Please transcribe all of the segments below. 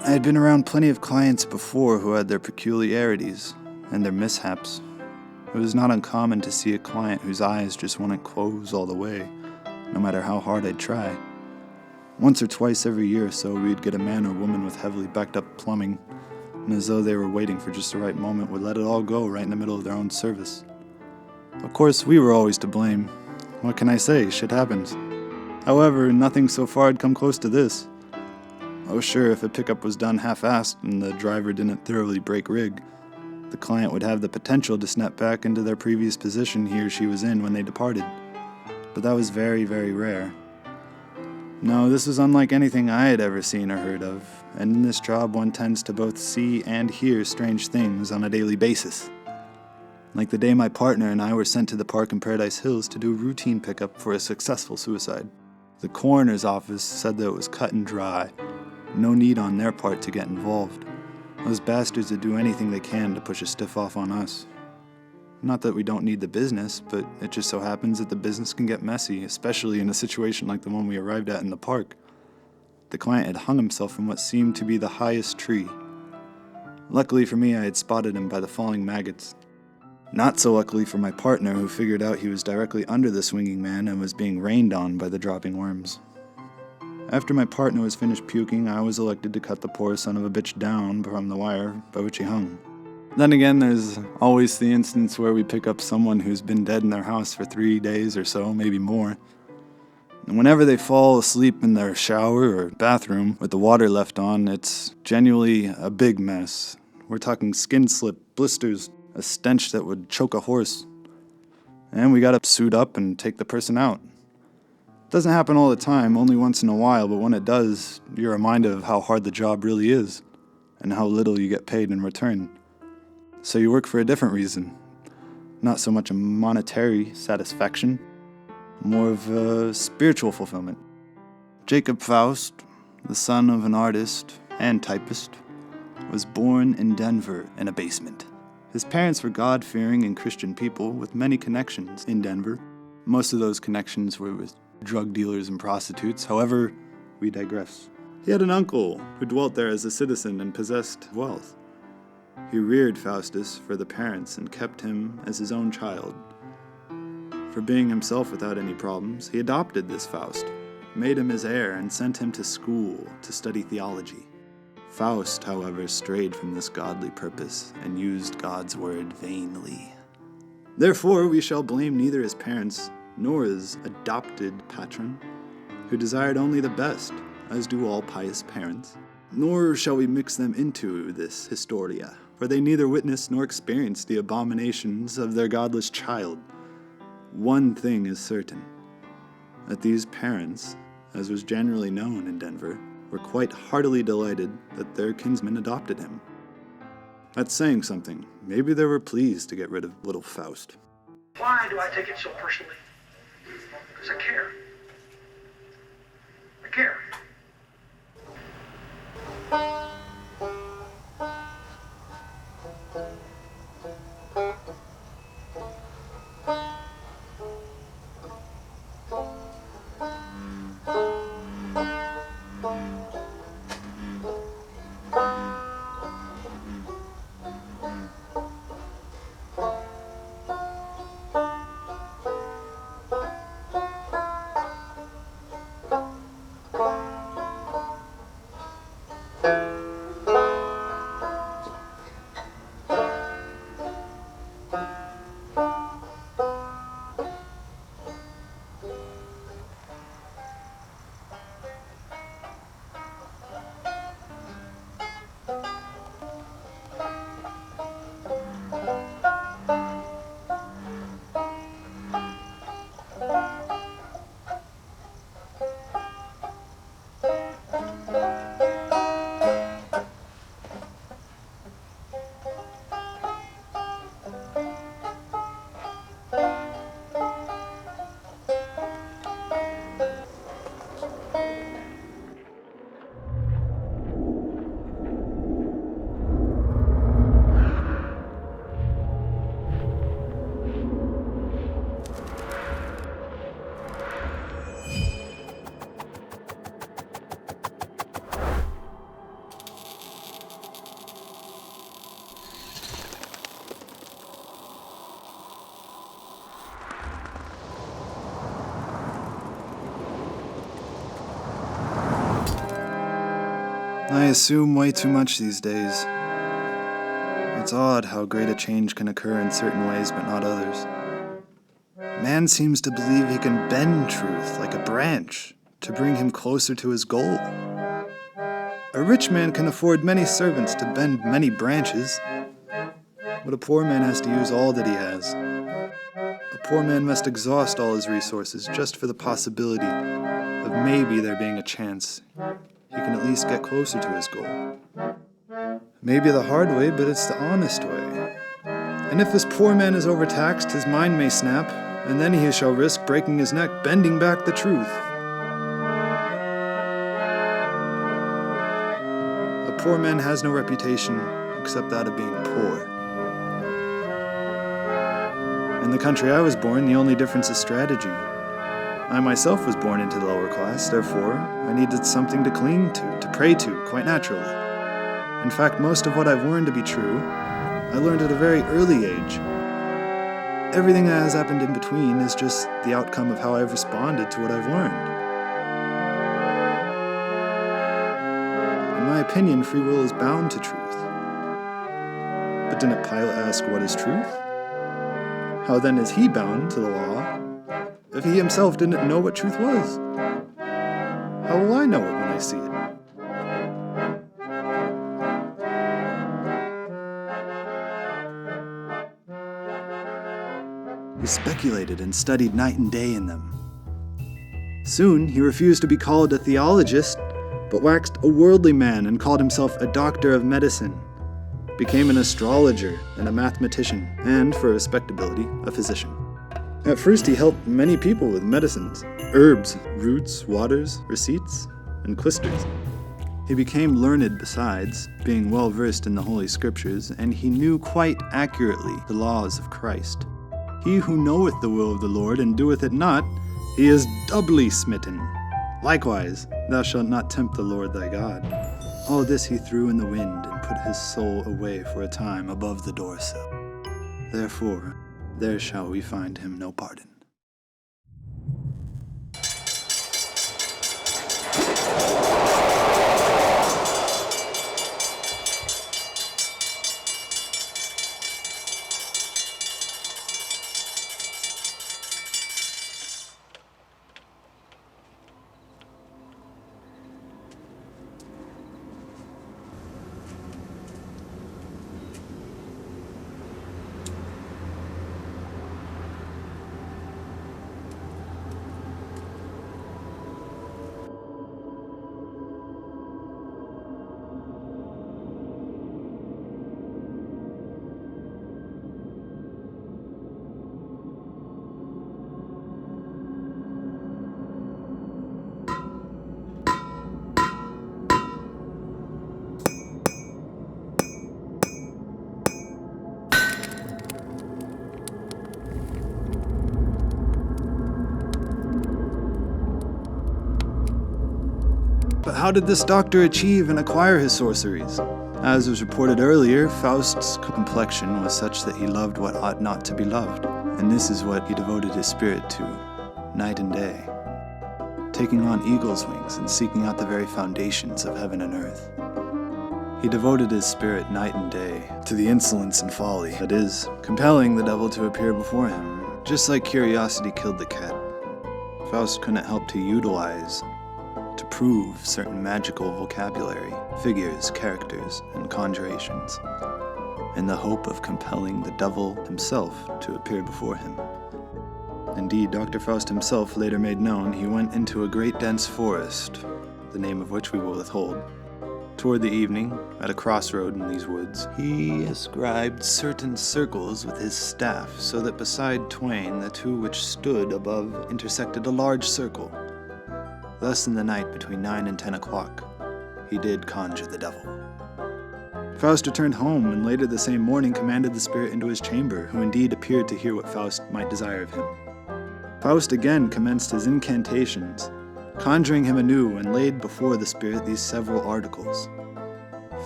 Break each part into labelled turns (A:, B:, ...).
A: I had been around plenty of clients before who had their peculiarities and their mishaps. It was not uncommon to see a client whose eyes just wouldn't close all the way, no matter how hard I'd try. Once or twice every year or so, we'd get a man or woman with heavily backed up plumbing, and as though they were waiting for just the right moment, would let it all go right in the middle of their own service. Of course, we were always to blame. What can I say? Shit happens. However, nothing so far had come close to this. Oh sure, if a pickup was done half-assed and the driver didn't thoroughly break rig, the client would have the potential to snap back into their previous position he or she was in when they departed. But that was very, very rare. No, this was unlike anything I had ever seen or heard of, and in this job one tends to both see and hear strange things on a daily basis. Like the day my partner and I were sent to the park in Paradise Hills to do a routine pickup for a successful suicide. The coroner's office said that it was cut and dry. No need on their part to get involved. Those bastards would do anything they can to push a stiff off on us. Not that we don't need the business, but it just so happens that the business can get messy, especially in a situation like the one we arrived at in the park. The client had hung himself from what seemed to be the highest tree. Luckily for me, I had spotted him by the falling maggots. Not so luckily for my partner, who figured out he was directly under the swinging man and was being rained on by the dropping worms. After my partner was finished puking, I was elected to cut the poor son of a bitch down from the wire by which he hung. Then again, there's always the instance where we pick up someone who's been dead in their house for 3 days or so, maybe more. And whenever they fall asleep in their shower or bathroom with the water left on, it's genuinely a big mess. We're talking skin slip, blisters, a stench that would choke a horse. And we gotta suit up and take the person out. It doesn't happen all the time, only once in a while, but when it does, you're reminded of how hard the job really is, and how little you get paid in return. So you work for a different reason. Not so much a monetary satisfaction, more of a spiritual fulfillment. Jacob Faust, the son of an artist and typist, was born in Denver in a basement. His parents were God-fearing and Christian people with many connections in Denver. Most of those connections were with drug dealers and prostitutes. However, we digress. He had an uncle who dwelt there as a citizen and possessed wealth. He reared Faustus for the parents and kept him as his own child. For being himself without any problems, he adopted this Faust, made him his heir, and sent him to school to study theology. Faust, however, strayed from this godly purpose and used God's word vainly. Therefore, we shall blame neither his parents nor his adopted patron, who desired only the best, as do all pious parents. Nor shall we mix them into this historia, for they neither witnessed nor experienced the abominations of their godless child. One thing is certain, that these parents, as was generally known in Denver, were quite heartily delighted that their kinsman adopted him. That's saying something. Maybe they were pleased to get rid of little Faust.
B: Why do I take it so personally? Because I care. I care.
A: I assume way too much these days. It's odd how great a change can occur in certain ways but not others. Man seems to believe he can bend truth like a branch to bring him closer to his goal. A rich man can afford many servants to bend many branches, but a poor man has to use all that he has. A poor man must exhaust all his resources just for the possibility of maybe there being a chance he can at least get closer to his goal. Maybe the hard way, but it's the honest way. And if this poor man is overtaxed, his mind may snap, and then he shall risk breaking his neck bending back the truth. A poor man has no reputation except that of being poor. In the country I was born, the only difference is strategy. I myself was born into the lower class, therefore I needed something to cling to pray to, quite naturally. In fact, most of what I've learned to be true, I learned at a very early age. Everything that has happened in between is just the outcome of how I've responded to what I've learned. In my opinion, free will is bound to truth. But didn't Pilate ask, what is truth? How then is he bound to the law if he himself didn't know what truth was? How will I know it when I see it? He speculated and studied night and day in them. Soon he refused to be called a theologist, but waxed a worldly man and called himself a doctor of medicine, became an astrologer and a mathematician, and, for respectability, a physician. At first he helped many people with medicines, herbs, roots, waters, receipts, and clysters. He became learned besides, being well versed in the Holy Scriptures, and he knew quite accurately the laws of Christ. He who knoweth the will of the Lord and doeth it not, he is doubly smitten. Likewise, thou shalt not tempt the Lord thy God. All this he threw in the wind and put his soul away for a time above the doorsill. Therefore, there shall we find him no pardon. But how did this doctor achieve and acquire his sorceries? As was reported earlier, Faust's complexion was such that he loved what ought not to be loved, and this is what he devoted his spirit to, night and day, taking on eagle's wings and seeking out the very foundations of heaven and earth. He devoted his spirit night and day to the insolence and folly, that is, compelling the devil to appear before him. Just like curiosity killed the cat, Faust couldn't help to utilize to prove certain magical vocabulary, figures, characters, and conjurations, in the hope of compelling the devil himself to appear before him. Indeed, Dr. Faust himself later made known he went into a great dense forest, the name of which we will withhold. Toward the evening, at a crossroad in these woods, he ascribed certain circles with his staff, so that beside twain the two which stood above intersected a large circle. Thus in the night between 9 and 10 o'clock, he did conjure the devil. Faust returned home, and later the same morning commanded the spirit into his chamber, who indeed appeared to hear what Faust might desire of him. Faust again commenced his incantations, conjuring him anew, and laid before the spirit these several articles.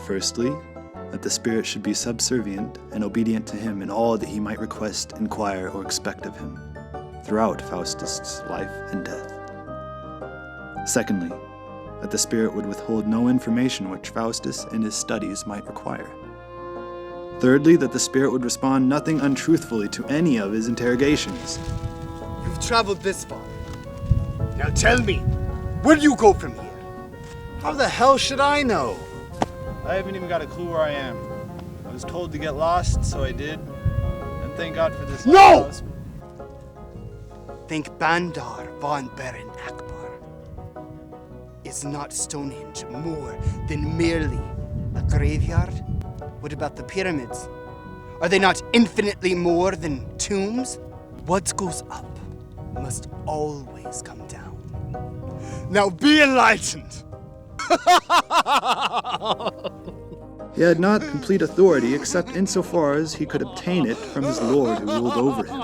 A: Firstly, that the spirit should be subservient and obedient to him in all that he might request, inquire, or expect of him, throughout Faustus' life and death. Secondly, that the spirit would withhold no information which Faustus in his studies might require. Thirdly, that the spirit would respond nothing untruthfully to any of his interrogations.
C: You've traveled this far. Now tell me, where do you go from here?
D: How the hell should I know?
A: I haven't even got a clue where I am. I was told to get lost, so I did. And thank God for this.
C: No! Think Bandar von Baron Akbar. Is not Stonehenge more than merely a graveyard? What about the pyramids? Are they not infinitely more than tombs? What goes up must always come down. Now be enlightened!
A: He had not complete authority except insofar as he could obtain it from his lord who ruled over him.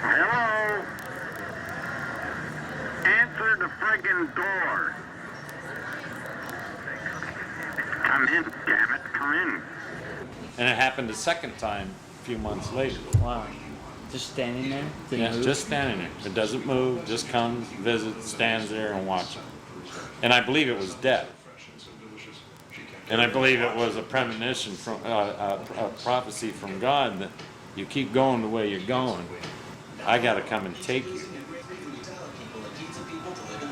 E: Hello? Answer the friggin' door. Come in, damn it, come in.
F: And it happened a second time a few months later.
G: Wow. Just standing there? Didn't
F: Yeah,
G: move?
F: just standing there. It doesn't move, just comes, visits, stands there and watches. And I believe it was death. And I believe it was a premonition from a prophecy from God that you keep going the way you're going, I got to come and take you.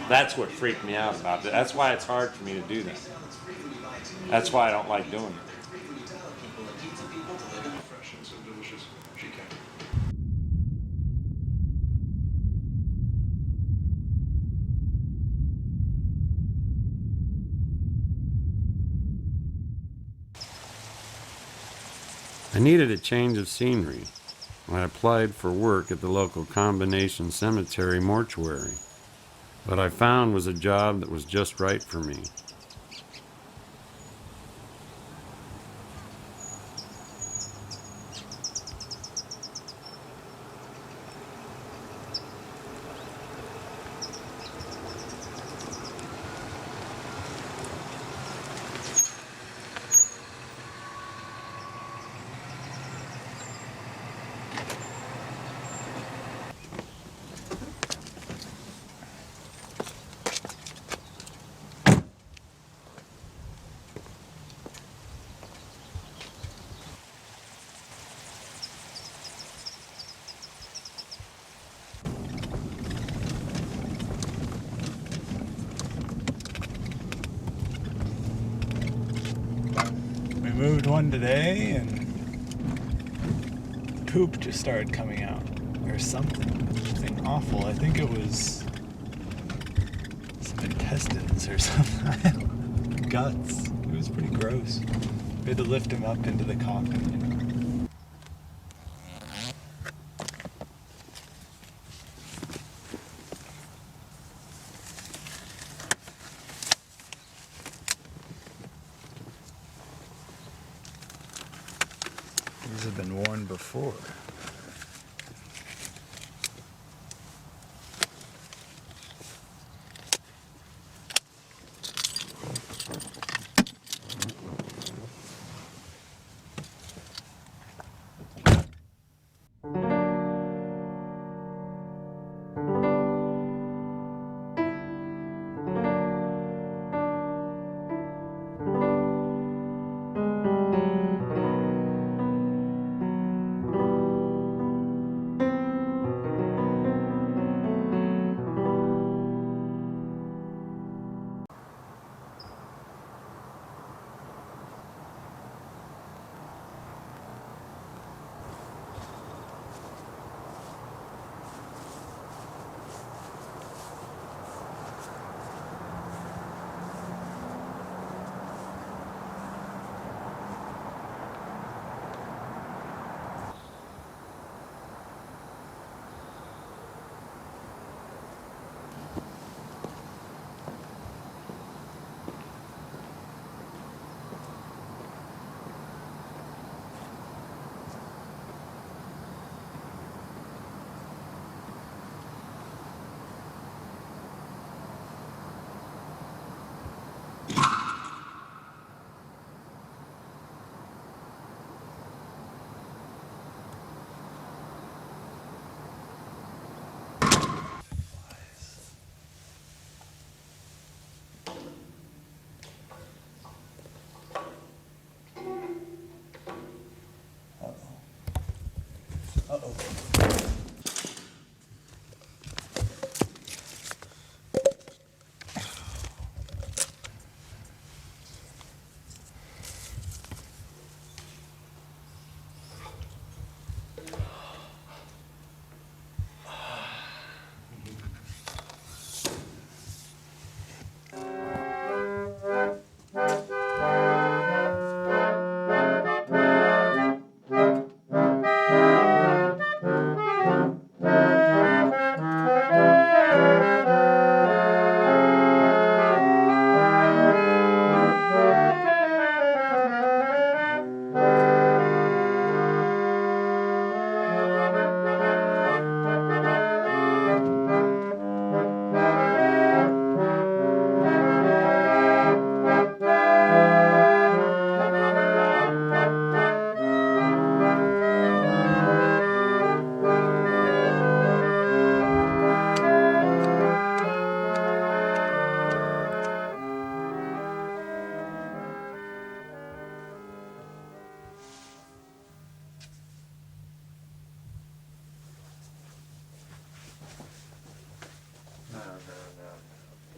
F: That's what freaked me out about it. That's why it's hard for me to do that. That's why I don't like doing it. I needed a change of scenery. I applied for work at the local combination cemetery mortuary. What I found was a job that was just right for me.
D: We moved one today and poop just started coming out. Or something awful. I think it was some intestines or something. Guts. It was pretty gross. We had to lift him up into the coffin. These have been worn before. No.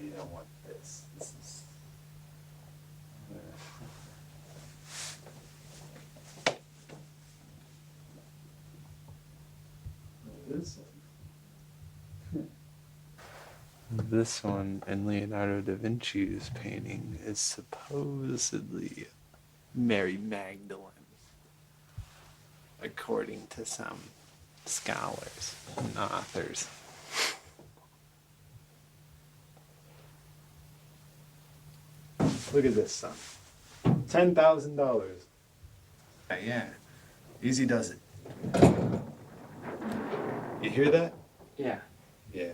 D: You don't want this. This is. This one in Leonardo da Vinci's painting is supposedly Mary Magdalene, according to some scholars and authors. Look at this, son. $10,000.
A: Yeah, easy does it. You hear that?
G: Yeah.
A: Yeah.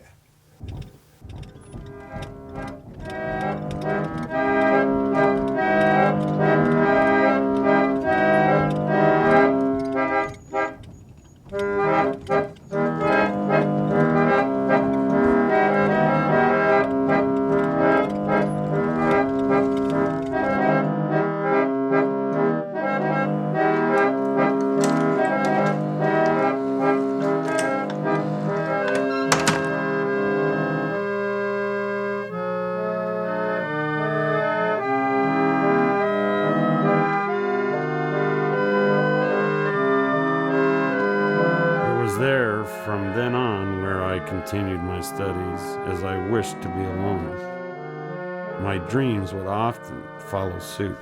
H: It was there from then on where I continued my studies, as I wished to be alone. My dreams would often follow suit.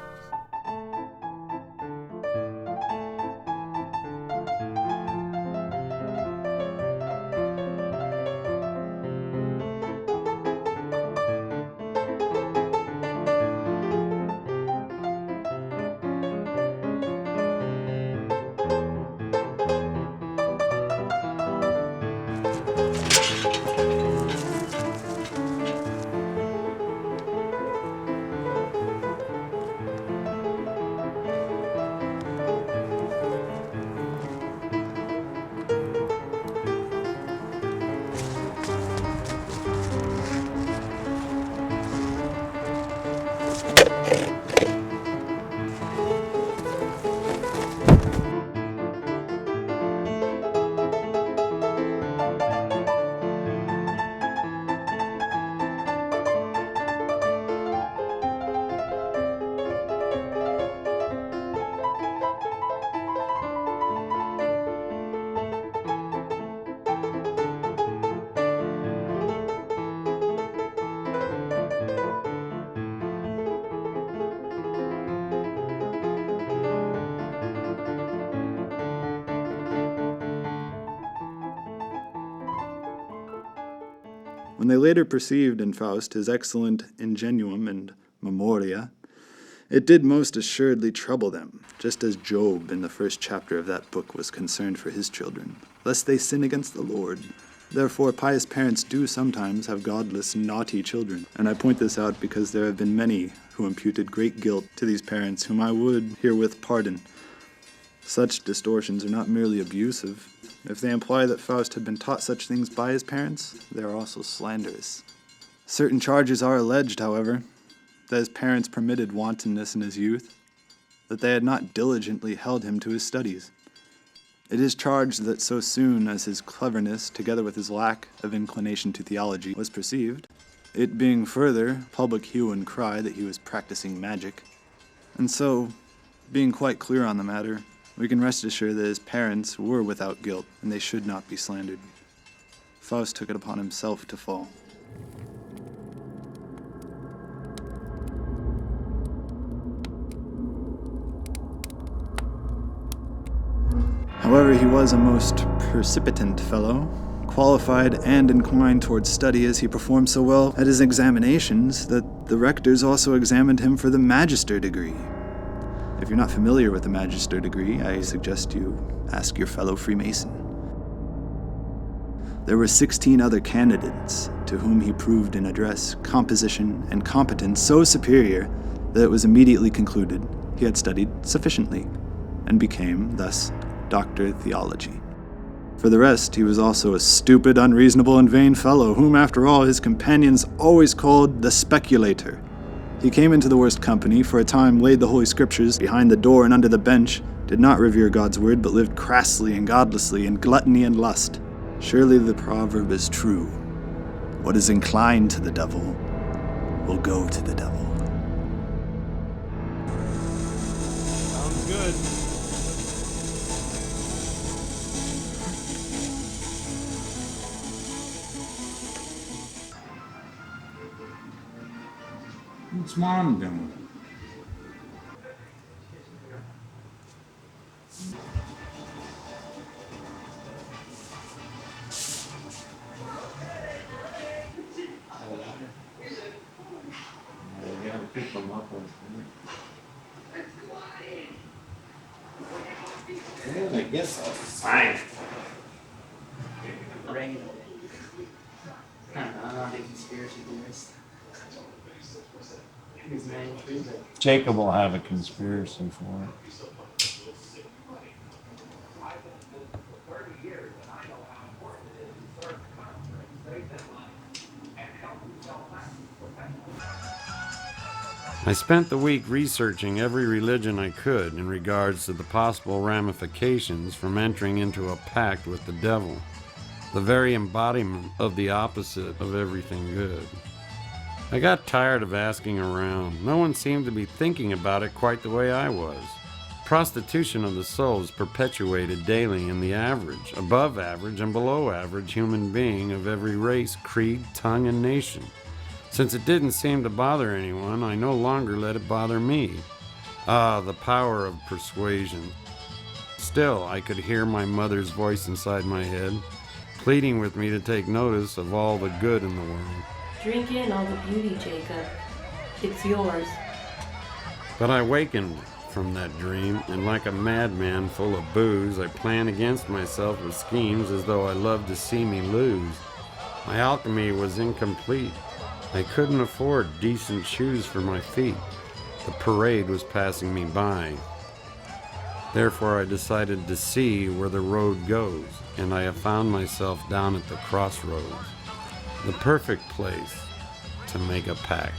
A: When they later perceived in Faust his excellent ingenuum and memoria, it did most assuredly trouble them, just as Job in the first chapter of that book was concerned for his children, lest they sin against the Lord. Therefore pious parents do sometimes have godless, naughty children, and I point this out because there have been many who imputed great guilt to these parents, whom I would herewith pardon. Such distortions are not merely abusive. If they imply that Faust had been taught such things by his parents, they are also slanderous. Certain charges are alleged, however, that his parents permitted wantonness in his youth, that they had not diligently held him to his studies. It is charged that so soon as his cleverness, together with his lack of inclination to theology, was perceived, it being further public hue and cry that he was practicing magic, and so, being quite clear on the matter, we can rest assured that his parents were without guilt, and they should not be slandered. Faust took it upon himself to fall. However, he was a most precipitant fellow, qualified and inclined towards study, as he performed so well at his examinations that the rectors also examined him for the magister degree. If you're not familiar with the magister degree, I suggest you ask your fellow Freemason. There were 16 other candidates to whom he proved in address, composition, and competence so superior that it was immediately concluded he had studied sufficiently, and became, thus, Doctor of Theology. For the rest, he was also a stupid, unreasonable, and vain fellow, whom, after all, his companions always called the speculator. He came into the worst company, for a time laid the Holy Scriptures behind the door and under the bench, did not revere God's word, but lived crassly and godlessly in gluttony and lust. Surely the proverb is true. What is inclined to the devil will go to the devil.
H: Sounds good.
F: What's Mom doing? I guess I'll sign.
G: Rain. I don't know, I'm not a conspiracy theorist. His name is
F: Jacob will have a conspiracy for it.
H: I spent the week researching every religion I could in regards to the possible ramifications from entering into a pact with the devil, the very embodiment of the opposite of everything good. I got tired of asking around. No one seemed to be thinking about it quite the way I was. Prostitution of the soul is perpetuated daily in the average, above average, and below average human being of every race, creed, tongue, and nation. Since it didn't seem to bother anyone, I no longer let it bother me. Ah, the power of persuasion. Still, I could hear my mother's voice inside my head, pleading with me to take notice of all the good in the world.
I: Drink in all the beauty, Jacob. It's yours.
H: But I wakened from that dream, and like a madman full of booze, I planned against myself with schemes as though I loved to see me lose. My alchemy was incomplete. I couldn't afford decent shoes for my feet. The parade was passing me by. Therefore, I decided to see where the road goes, and I have found myself down at the crossroads. The perfect place to make a pact.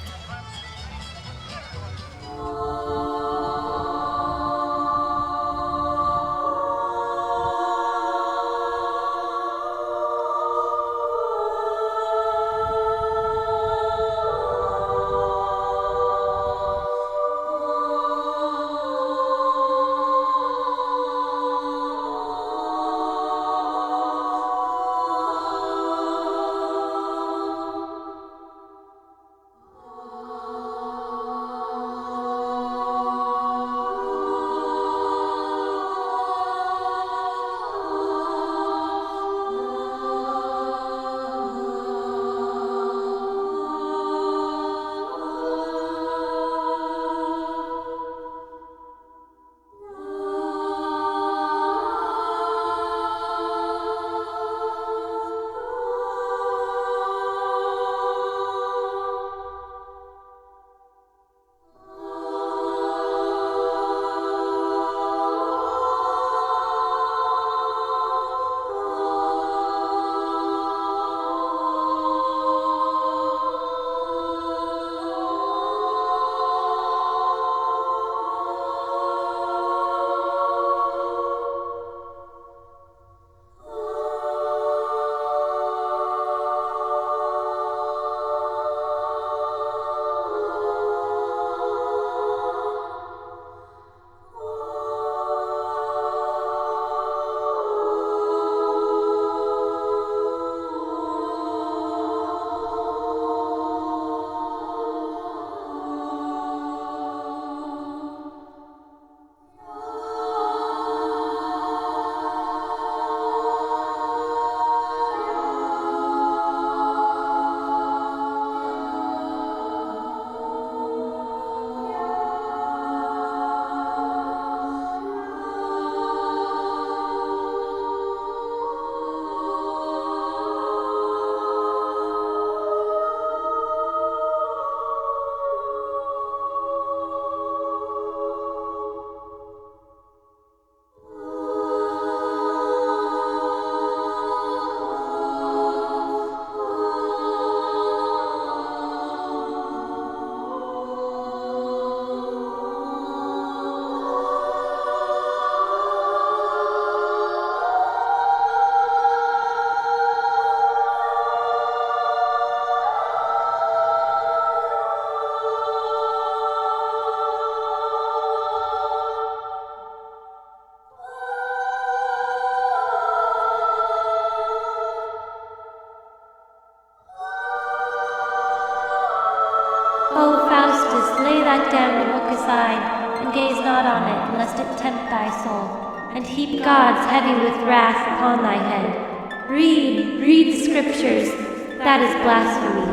J: O Faustus, lay that damned book aside, and gaze not on it, lest it tempt thy soul, and heap gods heavy with wrath upon thy head. Read the scriptures, that is blasphemy.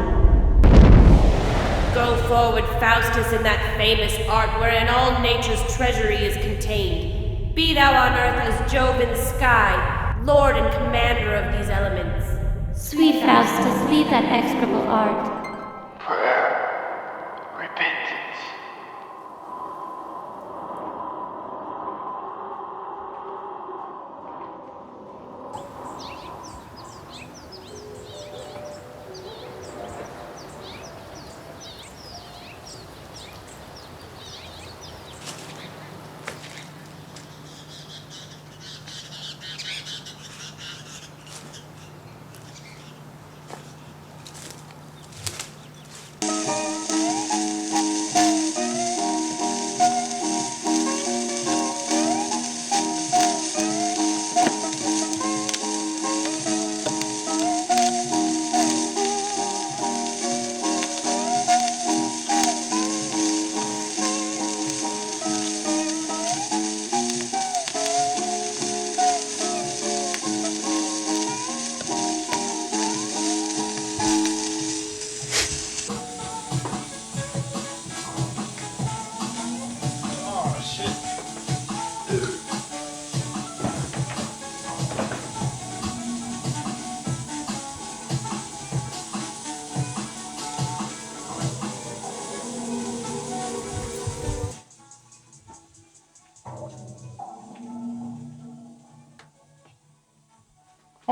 K: Go forward, Faustus, in that famous art wherein all nature's treasury is contained. Be thou on earth as Jove in the sky, lord and commander of these elements.
J: Sweet Faustus, leave that execrable art.
E: Prayer. Repentance.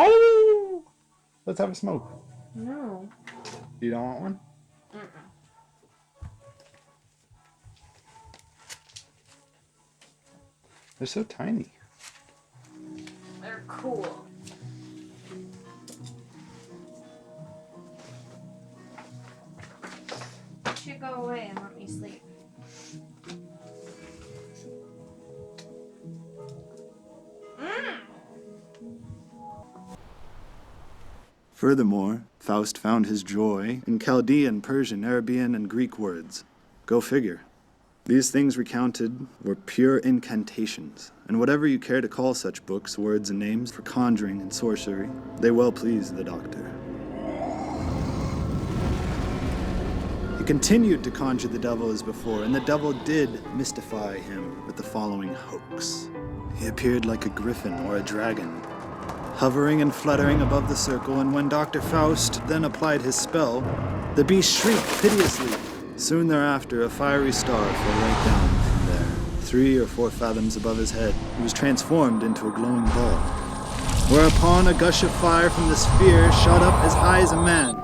D: Oh! Let's have a smoke.
I: No.
D: You don't want one? They're so tiny.
I: They're cool. You should go away and let me sleep.
A: Furthermore, Faust found his joy in Chaldean, Persian, Arabian, and Greek words. Go figure. These things recounted were pure incantations, and whatever you care to call such books, words, and names for conjuring and sorcery, they well pleased the doctor. He continued to conjure the devil as before, and the devil did mystify him with the following hoax. He appeared like a griffin or a dragon, hovering and fluttering above the circle, and when Dr. Faust then applied his spell, the beast shrieked piteously. Soon thereafter, a fiery star fell right down from there. 3 or 4 fathoms above his head, he was transformed into a glowing ball, whereupon a gush of fire from the sphere shot up as high as a man.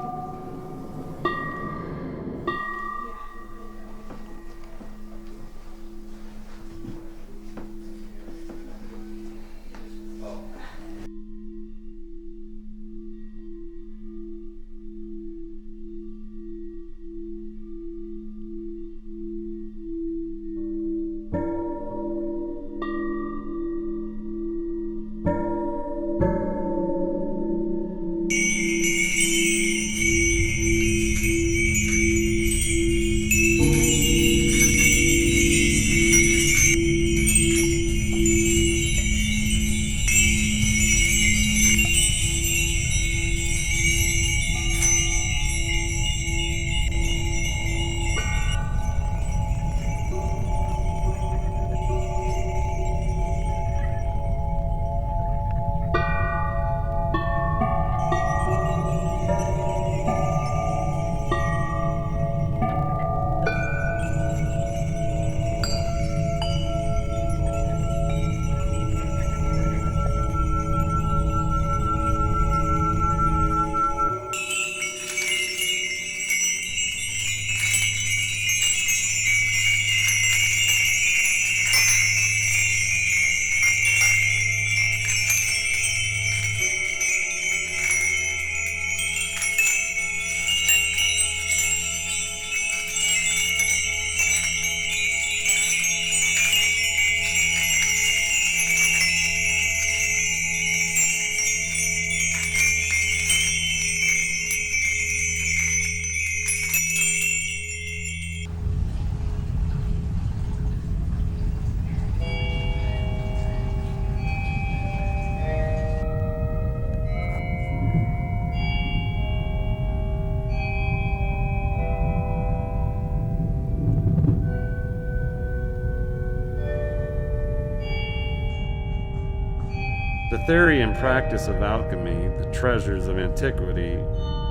H: The theory and practice of alchemy, the treasures of antiquity,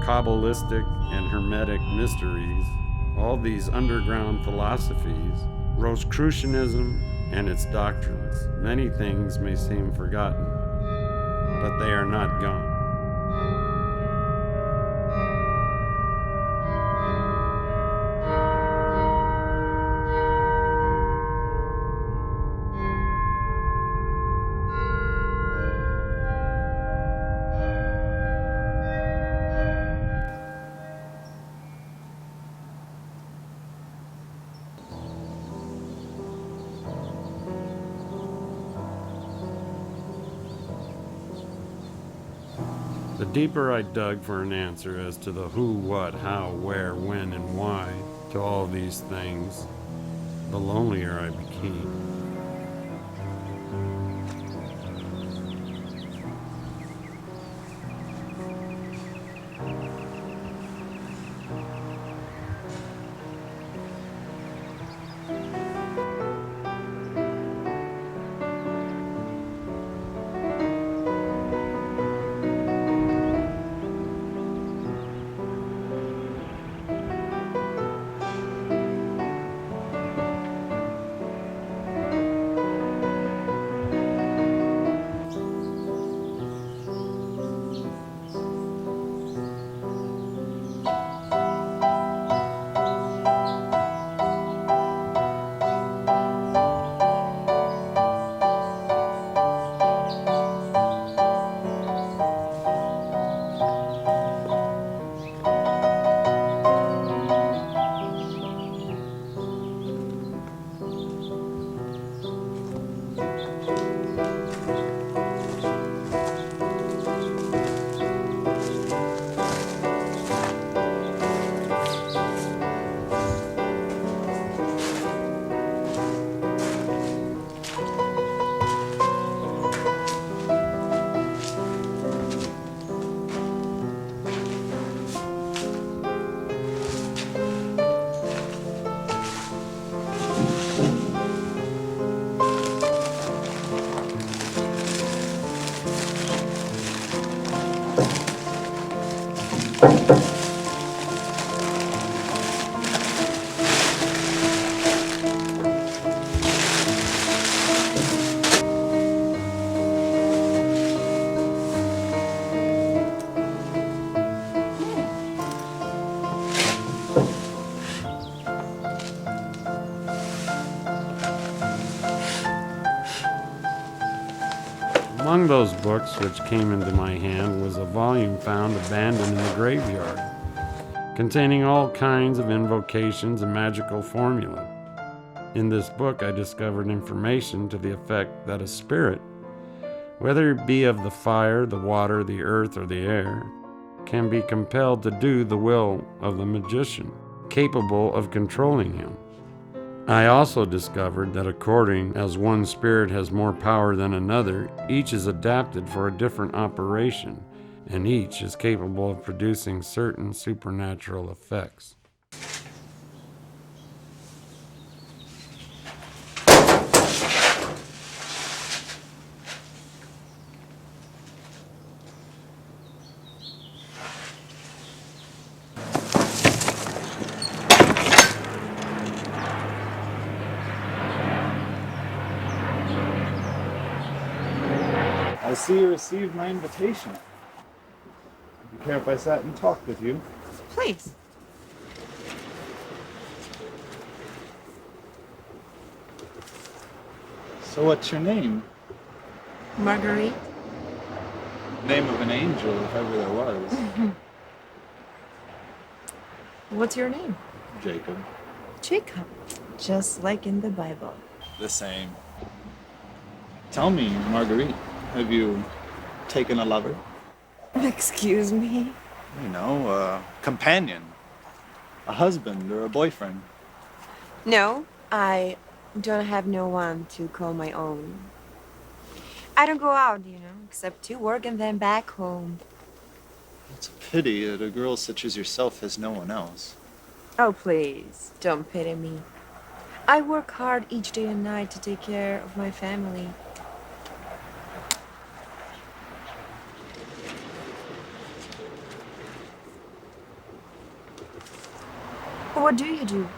H: Kabbalistic and Hermetic mysteries, all these underground philosophies, Rosicrucianism and its doctrines, many things may seem forgotten, but they are not gone. The deeper I dug for an answer as to the who, what, how, where, when, and why to all these things, the lonelier I became. Among those books which came into my hand was a volume found abandoned in the graveyard, containing all kinds of invocations and magical formula. In this book I discovered information to the effect that a spirit, whether it be of the fire, the water, the earth, or the air, can be compelled to do the will of the magician, capable of controlling him. I also discovered that according as one spirit has more power than another, each is adapted for a different operation, and each is capable of producing certain supernatural effects.
A: I see you received my invitation. Would you care if I sat and talked with you?
L: Please.
A: So what's your name?
L: Marguerite?
A: Name of an angel, if ever there was.
L: What's your name?
A: Jacob.
L: Jacob. Just like in the Bible.
A: The same. Tell me, Marguerite, have you taken a lover?
L: Excuse me?
A: You know, a companion. A husband or a boyfriend.
L: No, I don't have no one to call my own. I don't go out, except to work and then back home.
A: It's a pity that a girl such as yourself has no one else.
L: Oh, please, don't pity me. I work hard each day and night to take care of my family. what do you do?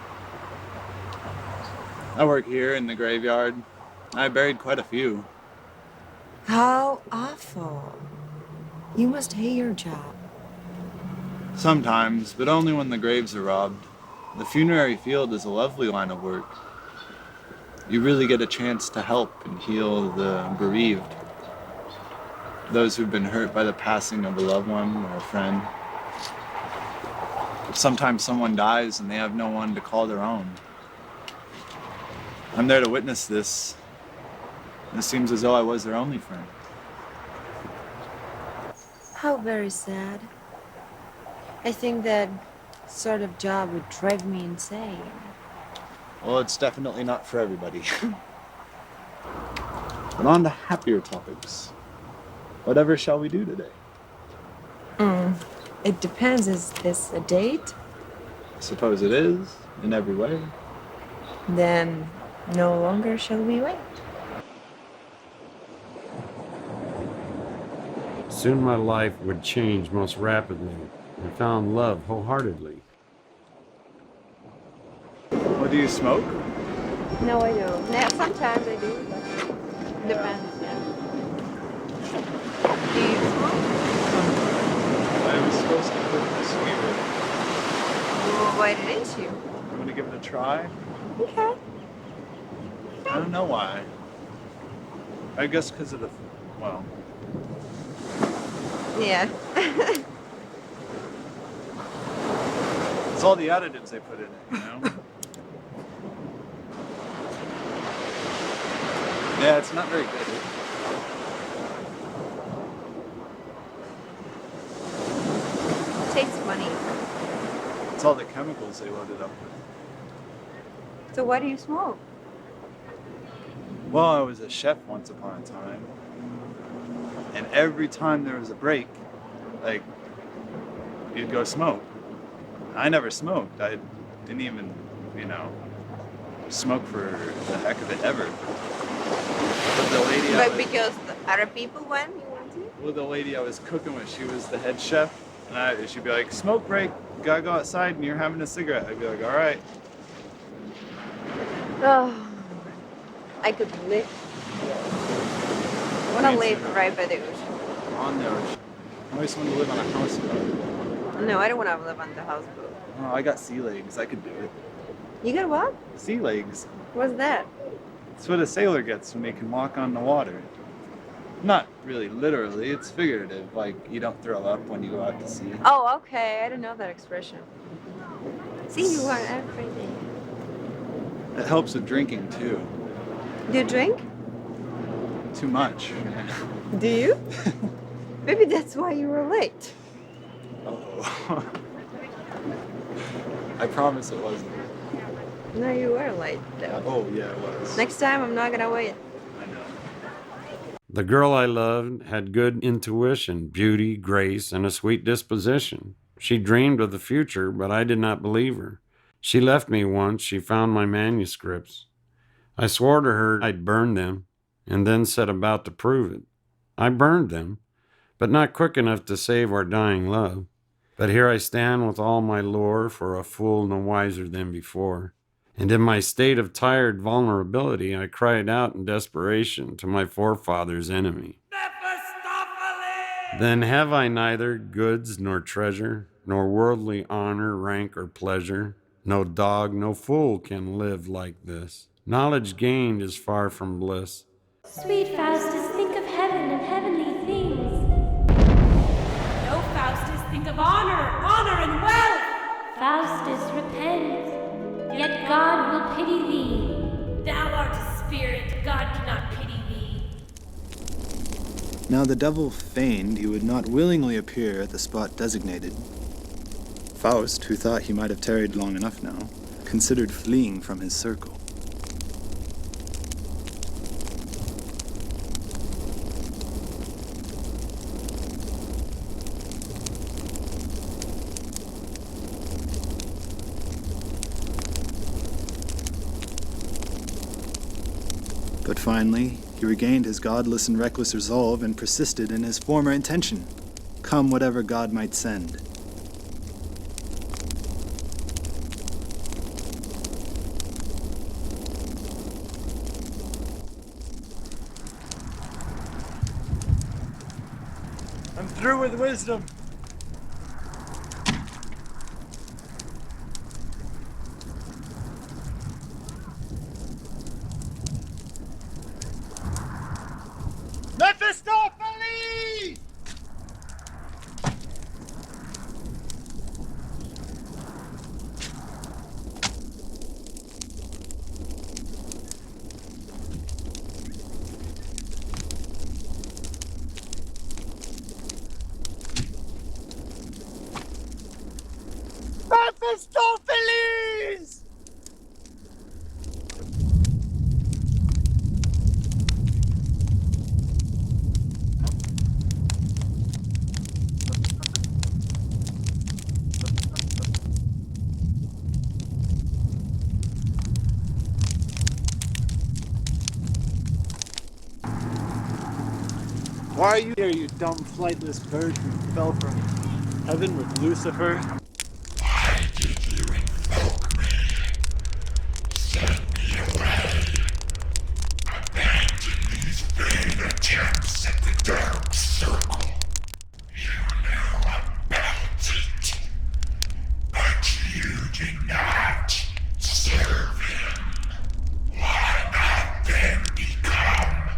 A: I work here in the graveyard. I buried quite a few.
L: How awful. You must hate your job.
A: Sometimes, but only when the graves are robbed. The funerary field is a lovely line of work. You really get a chance to help and heal the bereaved. Those who've been hurt by the passing of a loved one or a friend. Sometimes someone dies and they have no one to call their own. I'm there to witness this. It seems as though I was their only friend.
L: How very sad. I think that sort of job would drive me insane.
A: Well, it's definitely not for everybody. But on to happier topics. Whatever shall we do today?
L: It depends. Is this a date?
A: I suppose it is, in every way.
L: Then no longer shall we wait.
H: Soon my life would change most rapidly. I found love wholeheartedly.
A: What, do you smoke?
L: No, I don't. Yeah, sometimes I do, but depends, yeah. Do you smoke?
A: I was supposed to quit this year.
L: Well, why didn't you?
A: You want to give it a try?
L: Okay.
A: I don't know why. I guess because of the, well,
L: Yeah.
A: it's all the additives they put in it, you know? Yeah, it's not very good.
L: Takes money.
A: It's all the chemicals they loaded up with.
L: So why do you smoke?
A: Well, I was a chef once upon a time. And every time there was a break, like, you'd go smoke. I never smoked. I didn't even, smoke for the heck of it ever. But the lady
L: But because the other people went, you want to?
A: well, the lady I was cooking with, she was the head chef. And she'd be like, smoke break, gotta go outside and you're having a cigarette. I'd be like, all right.
L: Oh, I could live. I want to live right by the ocean.
A: On the ocean. I always wanted to live on a houseboat.
L: No, I don't want to live on the houseboat.
A: Oh, I got sea legs. I could do it.
L: You got what?
A: Sea legs.
L: What's that?
A: It's what a sailor gets when they can walk on the water. Not really literally, it's figurative. Like, you don't throw up when you go out to sea.
L: Oh, okay. I don't know that expression. See, you are everything.
A: It helps with drinking, too.
L: Do you drink?
A: Too much.
L: Do you? Maybe that's why you were late.
A: Uh-oh. I promise it wasn't.
L: No, you were late, though.
A: Oh, yeah, it was.
L: Next time, I'm not gonna wait.
A: I know.
H: The girl I loved had good intuition, beauty, grace, and a sweet disposition. She dreamed of the future, but I did not believe her. She left me once she found my manuscripts. I swore to her I'd burn them, and then set about to prove it. I burned them, but not quick enough to save our dying love. But here I stand with all my lore for a fool no wiser than before. And in my state of tired vulnerability, I cried out in desperation to my forefathers' enemy. Then have I neither goods nor treasure, nor worldly honor, rank, or pleasure. No dog, no fool can live like this. Knowledge gained is far from bliss.
J: Sweet Faustus, think of heaven and heavenly things.
K: No, Faustus, think of honor and wealth.
J: Faustus, repent. Yet God will pity thee.
K: Thou art a spirit, God cannot pity thee.
A: Now the devil feigned he would not willingly appear at the spot designated. Faust, who thought he might have tarried long enough now, considered fleeing from his circle. But finally, he regained his godless and reckless resolve and persisted in his former intention, come whatever God might send.
D: through with wisdom. Mephistopheles! Mephistopheles! Why are you here, you dumb, flightless bird who fell from heaven with Lucifer?
M: Why did you invoke me? Send me away. Abandon these vain attempts at the dark circle. You knew about it, but you did not serve him. Why not then become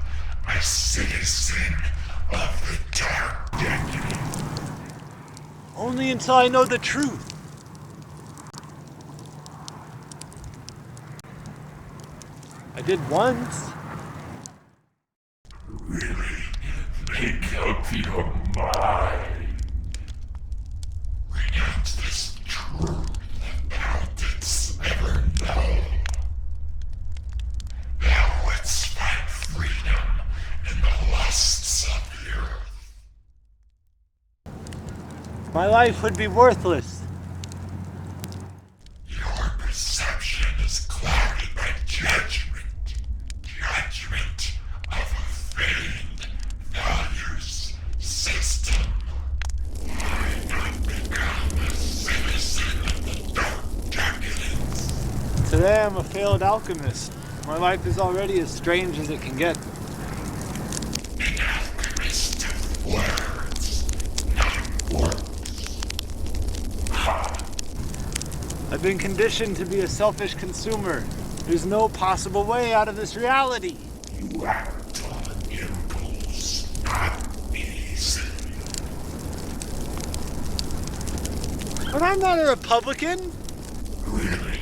M: a citizen of the dark decade?
D: Only until I know the truth. I did once.
M: Really? Make up your mind. Renounce this truth thou didst never know. Thou wouldst find freedom in the lusts of the earth.
D: My life would be worthless.
M: Your perception is clouded by judgment. Judgment of a feigned values system. Why not become a citizen of the dark decadence?
D: Today I'm a failed alchemist. My life is already as strange as it can get.
M: An alchemist of words, not works. Ha!
D: I've been conditioned to be a selfish consumer. There's no possible way out of this reality.
M: You act on impulse, not reason.
D: But I'm not a Republican.
M: Really?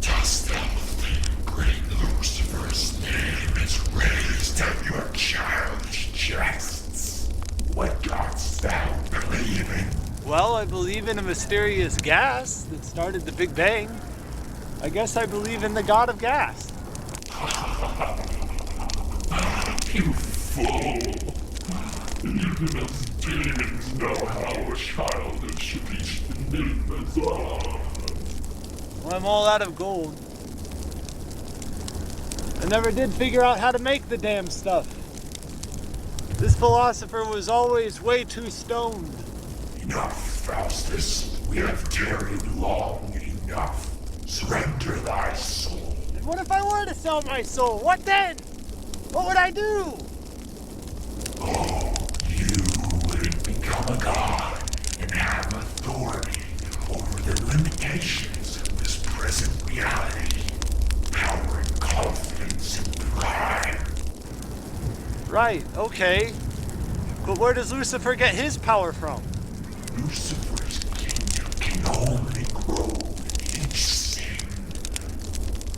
M: Dost thou think great Lucifer's name is raised at your childish jests? What dost thou believe in?
D: Well, I believe in a mysterious gas that started the Big Bang. I guess I believe in the god of gas.
M: You fool! Even as demons know how a child should be beneath his arms.
D: Well, I'm all out of gold. I never did figure out how to make the damn stuff. This philosopher was always way too stoned.
M: Enough, Faustus. We have tarried long enough. Surrender thy soul.
D: And what if I were to sell my soul? What then? What would I do?
M: Oh, you would become a god and have authority over the limitations of this present reality. Power and confidence and pride.
D: Right, okay. But where does Lucifer get his power from?
M: Lucifer's kingdom can only grow in sin.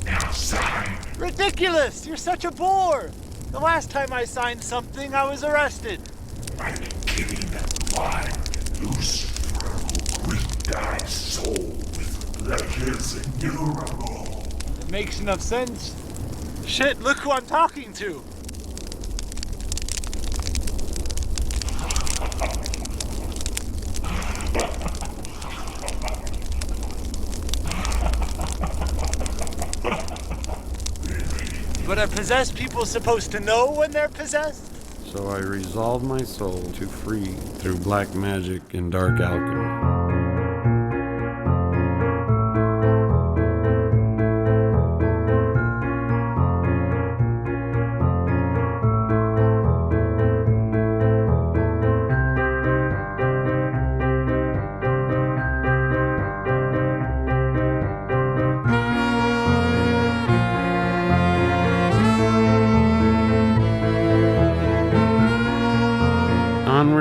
M: Now sign.
D: Ridiculous! You're such a bore! The last time I signed something, I was arrested.
M: By the beginning of blood, Lucifer will greet thy soul with pleasures innumerable.
D: It makes enough sense. Shit, look who I'm talking to! But are possessed people supposed to know when they're possessed?
H: So I resolved my soul to free through black magic and dark alchemy.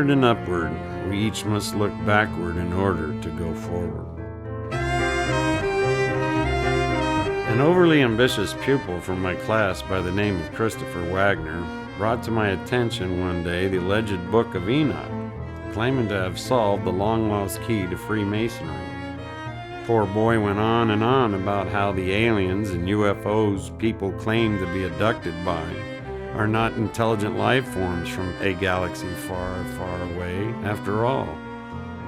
H: Onward and upward, we each must look backward in order to go forward. An overly ambitious pupil from my class by the name of Christopher Wagner brought to my attention one day the alleged Book of Enoch, claiming to have solved the long-lost key to Freemasonry. Poor boy went on and on about how the aliens and UFOs people claim to be abducted by are not intelligent life forms from a galaxy far, far away, after all,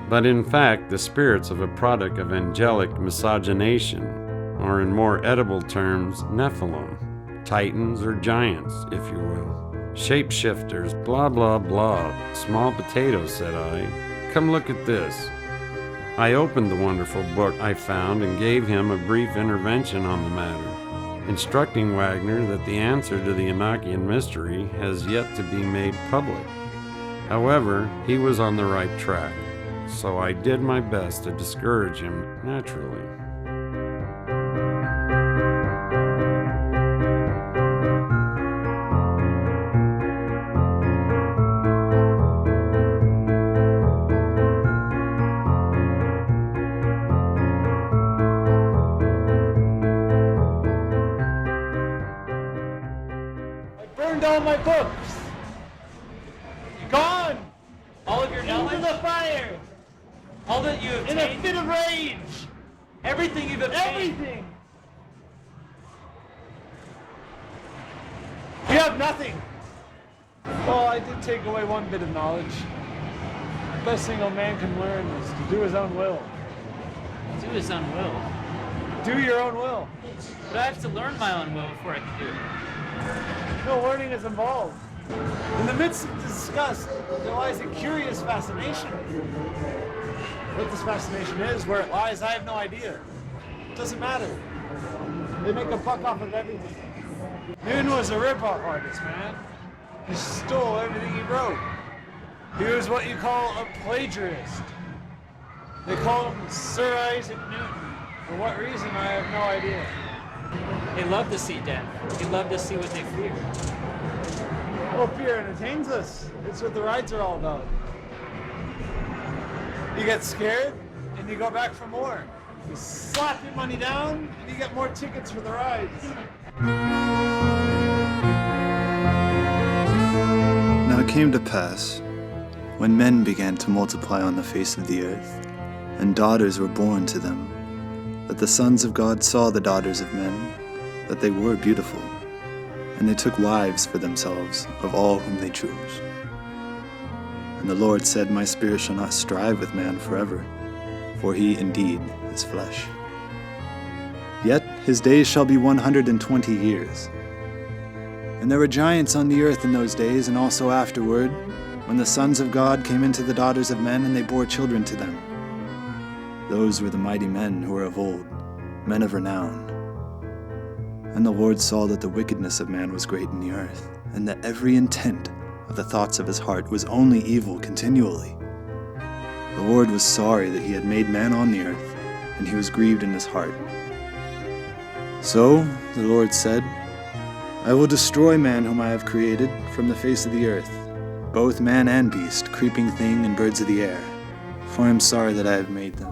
H: but in fact the spirits of a product of angelic miscegenation, or in more edible terms, Nephilim, titans or giants, if you will. Shapeshifters, blah blah blah. Small potatoes, said I. Come look at this. I opened the wonderful book I found and gave him a brief intervention on the matter, instructing Wagner that the answer to the Enochian mystery has yet to be made public. However, he was on the right track, so I did my best to discourage him naturally.
D: Burned all my books. Gone.
G: All of your knowledge?
D: Into the fire.
G: All that you have
D: In a fit of rage.
G: Everything you've obtained.
D: Everything. You have nothing. Well, I did take away one bit of knowledge. The best thing a man can learn is to do his own will.
G: Do his own will.
D: Do your own will.
G: But I have to learn my own will before I can do it.
D: No learning is involved. In the midst of disgust, there lies a curious fascination. What this fascination is, where it lies, I have no idea. It doesn't matter. They make a buck off of everything. Noon was a rip-off artist, man. He stole everything he wrote. He was what you call a plagiarist. They call him Sir Isaac Newton. For what reason, I have no idea.
G: They love to see death. They love to see what they fear.
D: Well, fear entertains us. It's what the rides are all about. You get scared, and you go back for more. You slap your money down, and you get more tickets for the rides.
A: Now it came to pass, when men began to multiply on the face of the earth, and daughters were born to them, that the sons of God saw the daughters of men, that they were beautiful, and they took wives for themselves of all whom they chose. And the Lord said, My spirit shall not strive with man forever, for he indeed is flesh. Yet his days shall be 120 years. And there were giants on the earth in those days, and also afterward, when the sons of God came into the daughters of men, and they bore children to them. Those were the mighty men who were of old, men of renown. And the Lord saw that the wickedness of man was great in the earth, and that every intent of the thoughts of his heart was only evil continually. The Lord was sorry that he had made man on the earth, and he was grieved in his heart. So the Lord said, I will destroy man whom I have created from the face of the earth, both man and beast, creeping thing and birds of the air, for I am sorry that I have made them.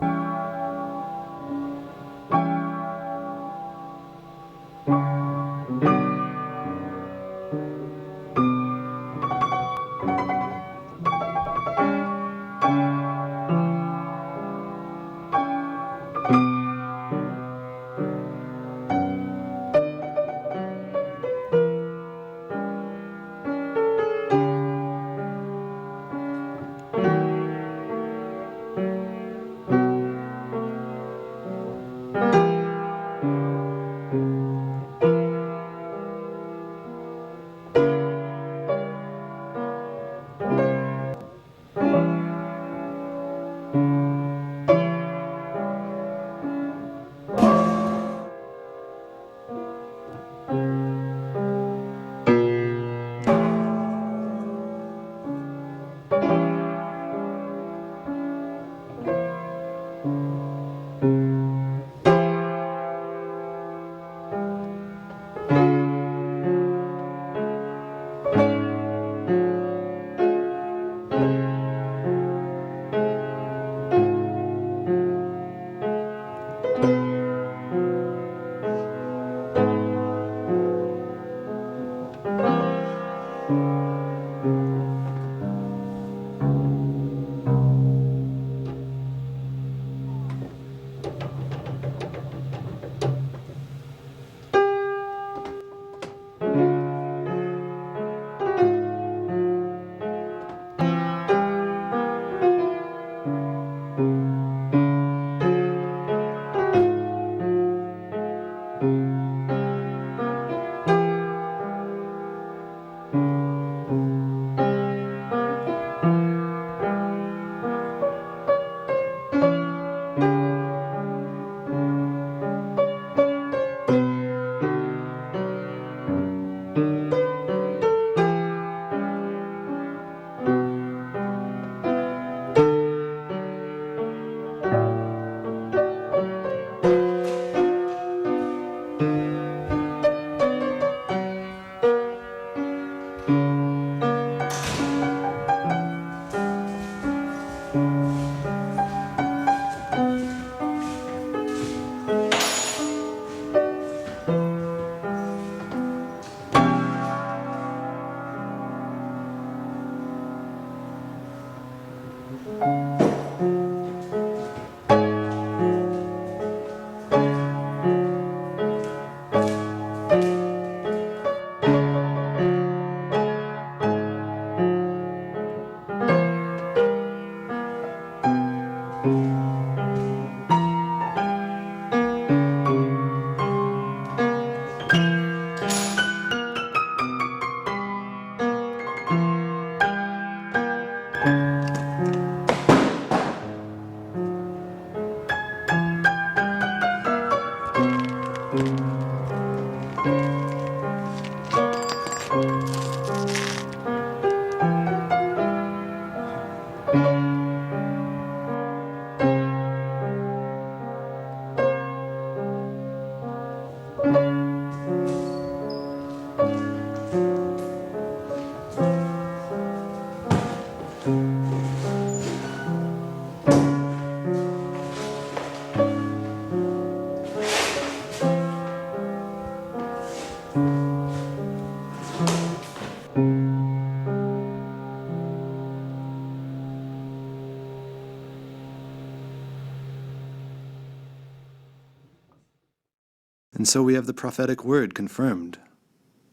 A: And so we have the prophetic word confirmed,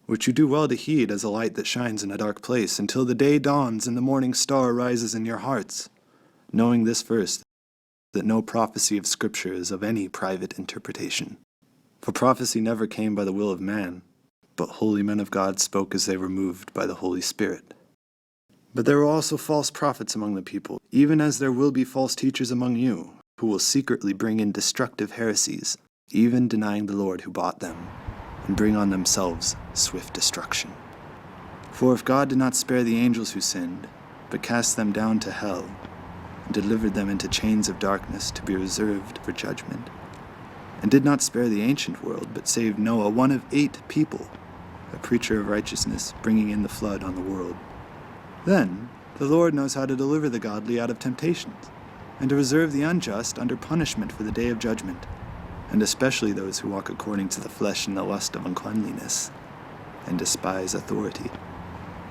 A: which you do well to heed as a light that shines in a dark place, until the day dawns and the morning star rises in your hearts, knowing this first, that no prophecy of Scripture is of any private interpretation. For prophecy never came by the will of man, but holy men of God spoke as they were moved by the Holy Spirit. But there were also false prophets among the people, even as there will be false teachers among you, who will secretly bring in destructive heresies, even denying the Lord who bought them, and bring on themselves swift destruction. For if God did not spare the angels who sinned, but cast them down to hell, and delivered them into chains of darkness to be reserved for judgment, and did not spare the ancient world, but saved Noah, one of 8 people, a preacher of righteousness, bringing in the flood on the world, then the Lord knows how to deliver the godly out of temptations, and to reserve the unjust under punishment for the day of judgment, and especially those who walk according to the flesh in the lust of uncleanliness, and despise authority.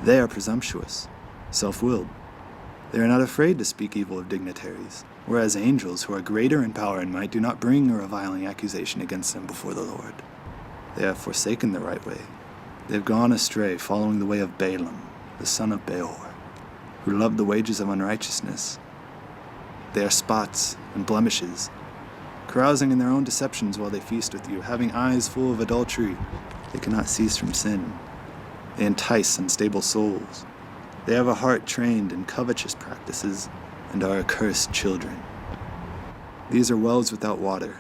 A: They are presumptuous, self-willed. They are not afraid to speak evil of dignitaries, whereas angels who are greater in power and might do not bring a reviling accusation against them before the Lord. They have forsaken the right way. They have gone astray, following the way of Balaam, the son of Beor, who loved the wages of unrighteousness. They are spots and blemishes, carousing in their own deceptions while they feast with you, having eyes full of adultery. They cannot cease from sin. They entice unstable souls. They have a heart trained in covetous practices and are accursed children. These are wells without water,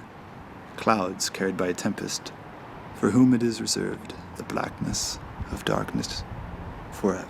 A: clouds carried by a tempest, for whom it is reserved the blackness of darkness forever.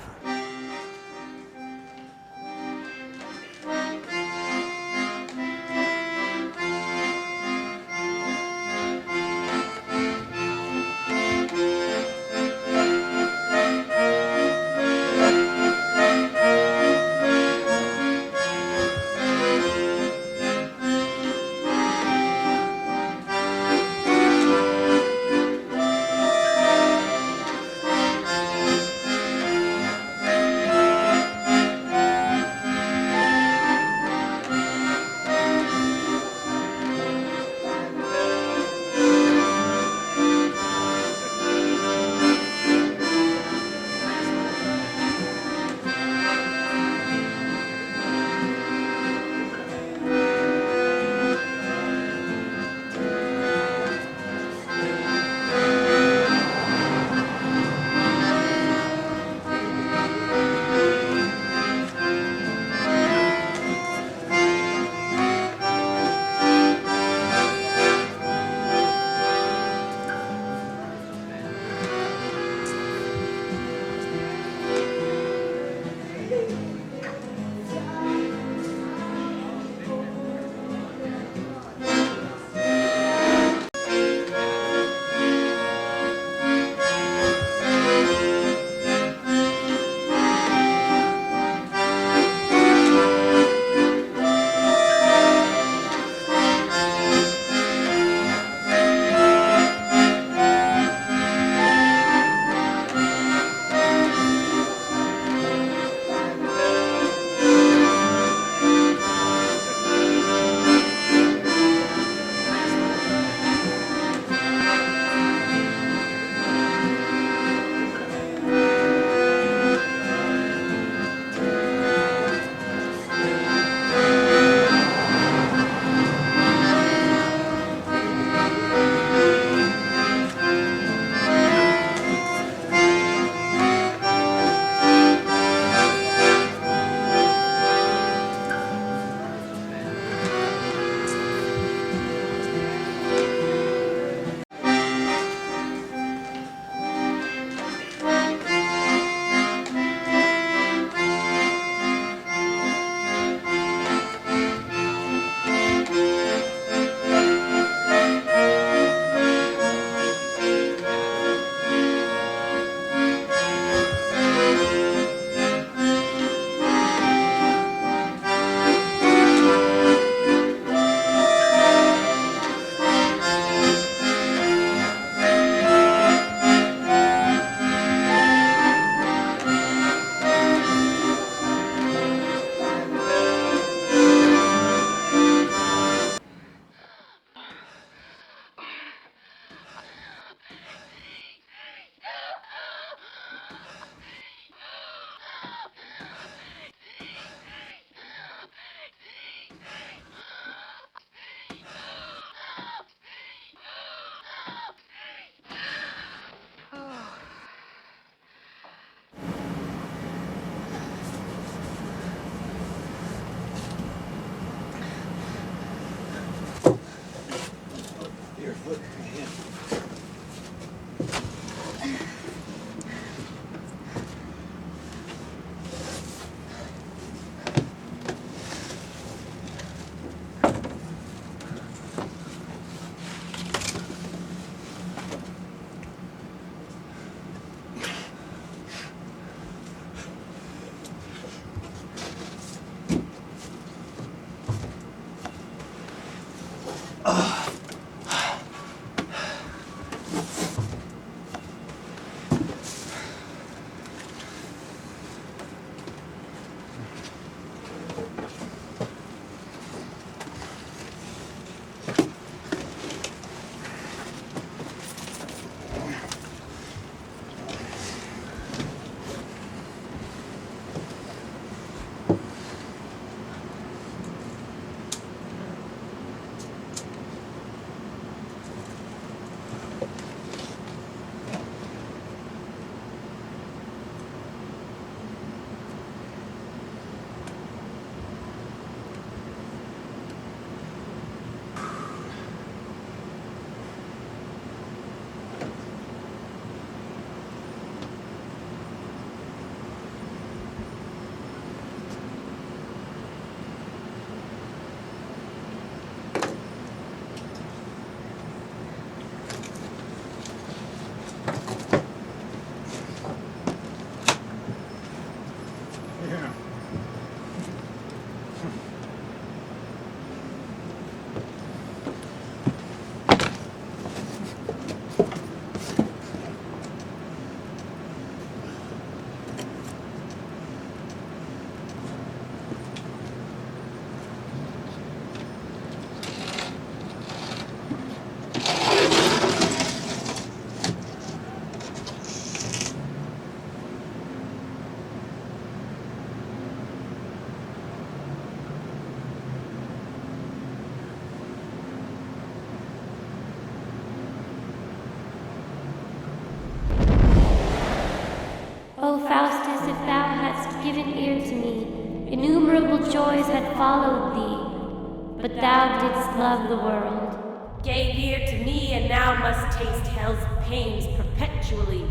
J: O Faustus, if thou hadst given ear to me, innumerable joys had followed thee. But thou didst love the world.
K: Gave ear to me, and now must taste hell's pains perpetually.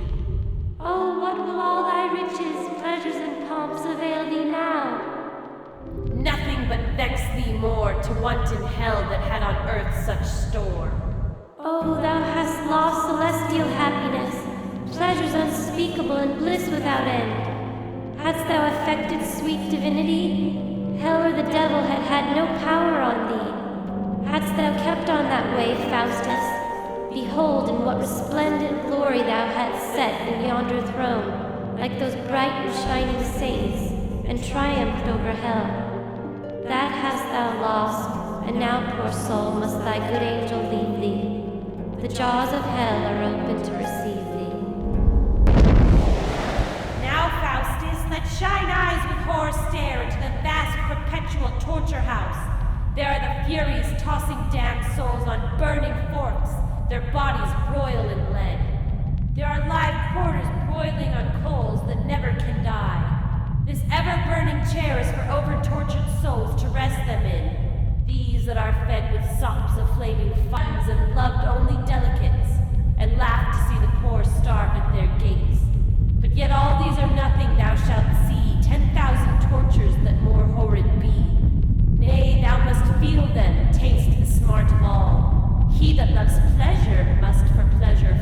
J: Oh, what will all thy riches, pleasures, and pomps avail thee now?
K: Nothing but vex thee more to want in hell that had on earth such store.
J: Oh, thou hast lost celestial happiness, pleasures unspeakable and bliss without end. Hadst thou affected sweet divinity, hell or the devil had had no power on thee. Hadst thou kept on that way, Faustus, behold in what resplendent glory thou hadst set in yonder throne, like those bright and shining saints, and triumphed over hell. That hast thou lost, and now, poor soul, must thy good angel leave thee. The jaws of hell are open to receive thee.
K: Now, Faustus, let shine eyes with horror stare into the vast perpetual torture house. There are the Furies tossing damned souls on burning forks, their bodies broil in lead. There are live quarters broiling on coals that never can die. This ever-burning chair is for over-tortured souls to rest them in. These that are fed with sops of flaming funds and loved only delicates, and laugh to see the poor starve at their gates. But yet all these are nothing, thou shalt see 10,000 tortures that more horrid be. Nay, thou must feel them, taste the smart of all. He that loves pleasure must for pleasure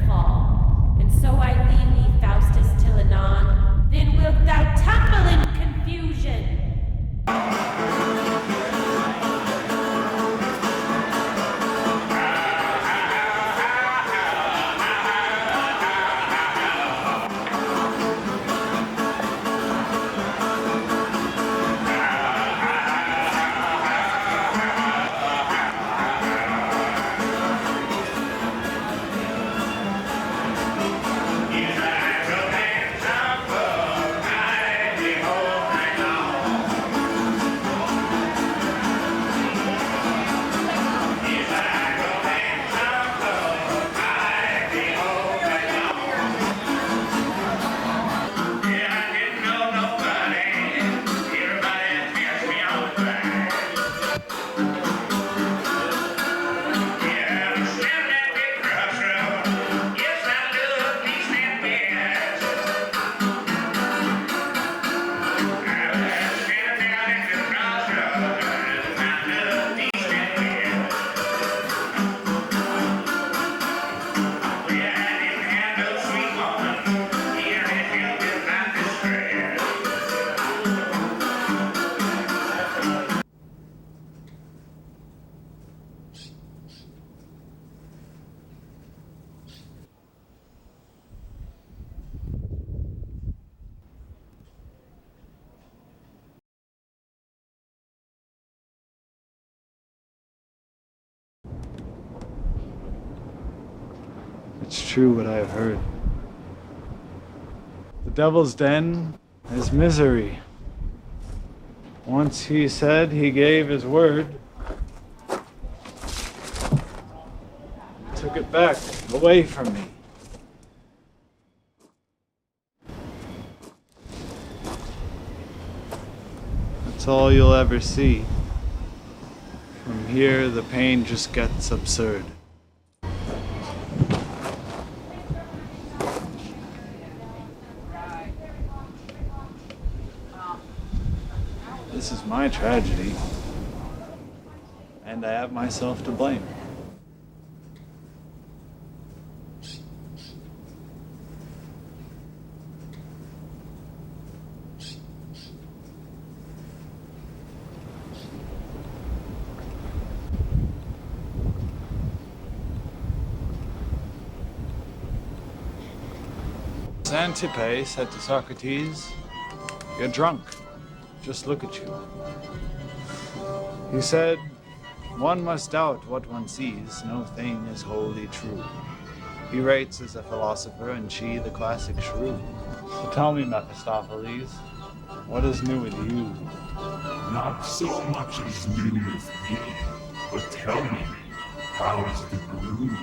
A: It's true what I have heard. The devil's den is misery. Once he said he gave his word, took it back away from me. That's all you'll ever see. From here, the pain just gets absurd. This is my tragedy, and I have myself to blame. Xantippe said to Socrates, "You're drunk. Just look at you." He said, "One must doubt what one sees. No thing is wholly true." He rates as a philosopher, and she the classic shrew. So tell me, Mephistopheles, what is new with you?
M: Not so much as new with me, but tell me, how is the groove?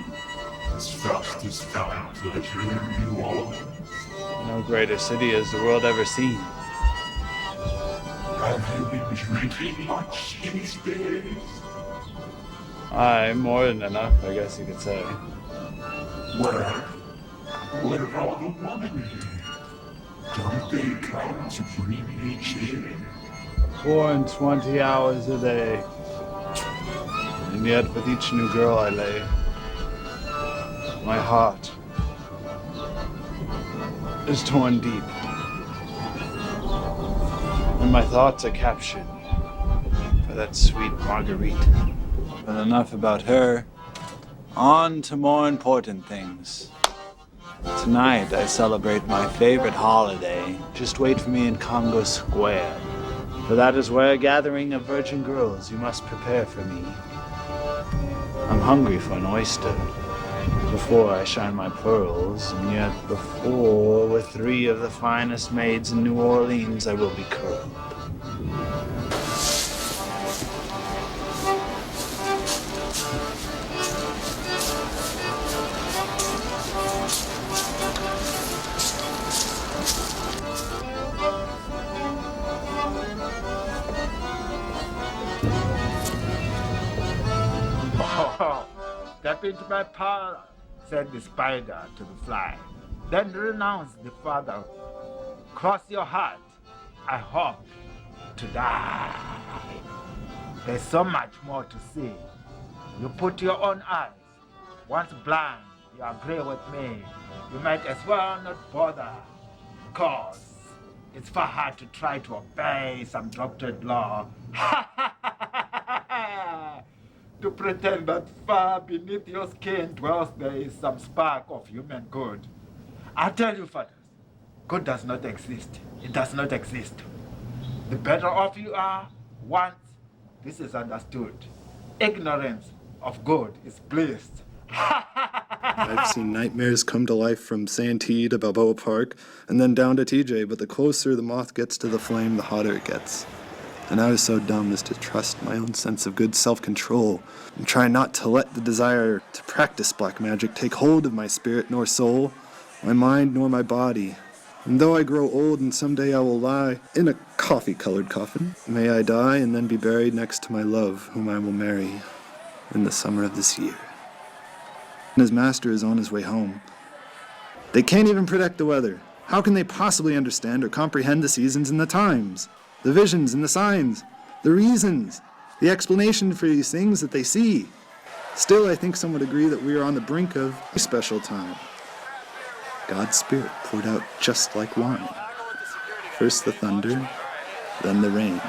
M: Has Faustus found pleasure in New Orleans?
A: No greater city has the world ever seen.
M: Have you been drinking much these days?
A: Aye, more than enough, I guess you could say.
M: Well, what of all the women here? Don't they come to bring me cheer?
A: 24 hours a day. And yet with each new girl I lay, my heart is torn deep. And my thoughts are captured for that sweet Marguerite. But enough about her. On to more important things. Tonight I celebrate my favorite holiday. Just wait for me in Congo Square. For that is where a gathering of virgin girls you must prepare for me. I'm hungry for an oyster. Before I shine my pearls, and yet before with 3 of the finest maids in New Orleans I will be curled.
N: Oh, step into my parlor, said the spider to the fly. Then renounce the father. Cross your heart. I hope to die. There's so much more to see. You put your own eyes. Once blind, you agree with me. You might as well not bother. Cause it's far hard to try to obey some doctored law. To pretend that far beneath your skin dwells there is some spark of human good. I tell you, fathers, good does not exist. It does not exist. The better off you are, once this is understood. Ignorance of good is bliss.
A: I've seen nightmares come to life from Santee to Balboa Park, and then down to TJ, but the closer the moth gets to the flame, the hotter it gets. And I was so dumb as to trust my own sense of good self-control and try not to let the desire to practice black magic take hold of my spirit nor soul, my mind nor my body. And though I grow old and someday I will lie in a coffee-colored coffin, may I die and then be buried next to my love, whom I will marry in the summer of this year. And his master is on his way home. They can't even predict the weather. How can they possibly understand or comprehend the seasons and the times? The visions and the signs, the reasons, the explanation for these things that they see. Still, I think some would agree that we are on the brink of a special time. God's Spirit poured out just like wine. First the thunder, then the rain.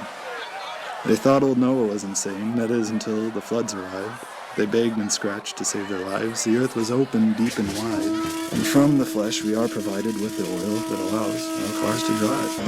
A: They thought old Noah was insane, that is, until the floods arrived. They begged and scratched to save their lives. The earth was open, deep and wide. And from the flesh we are provided with the oil that allows our cars to drive.